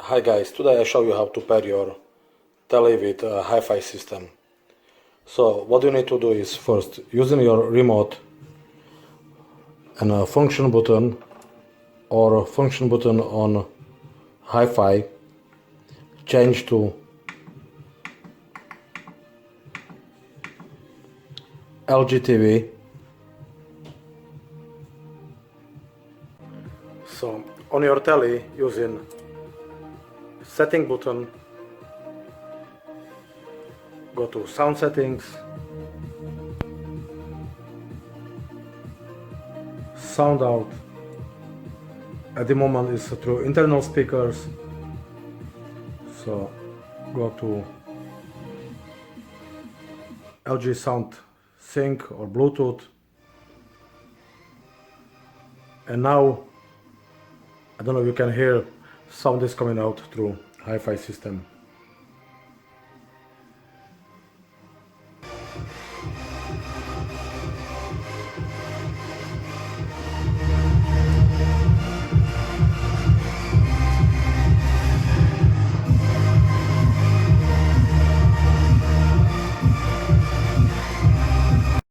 Hi guys, today I show you how to pair your telly with a hi-fi system. So what you need to do is first, using your remote and a function button or a function button on hi-fi, change to LG TV. So on your telly, using setting button, go to sound settings, sound out. At the moment it's through internal speakers, so go to LG Sound Sync or Bluetooth, and now I don't know if you can hear sound is coming out through hi-fi system.